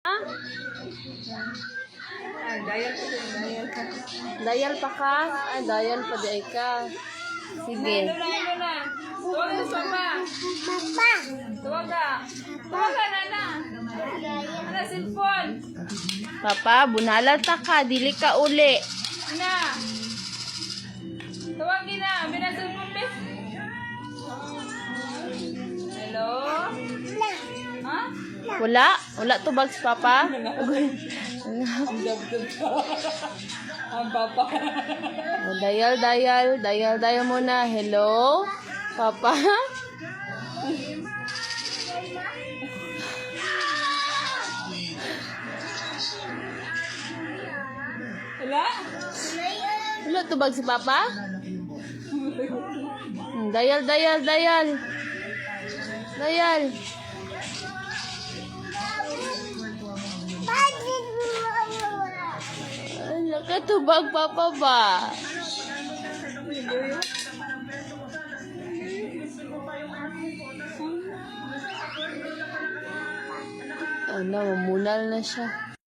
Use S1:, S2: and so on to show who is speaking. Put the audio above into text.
S1: Dial pa din, dial ka.
S2: Dial pa ka? Ay, dial pa di ka. Sige.
S1: Ano na? Tuwag na papa. Papa. Tuwag ka. Tuwag ka na. Ano, cellphone?
S2: Papa, bunala ta ka. Dili ka uli.
S1: Na. Tuwagin na. Binang cellphone, be. Hello? Ha?
S2: Wala? Wala to bags, Papa?
S1: Ang papa.
S2: Oh, dial, dial. Dial, dial muna. Hello? Papa?
S1: Wala?
S2: Wala to bags si Papa? Dial, dial, dial. Dial. Nakatubag Papa ba? Ano, mamunal na siya.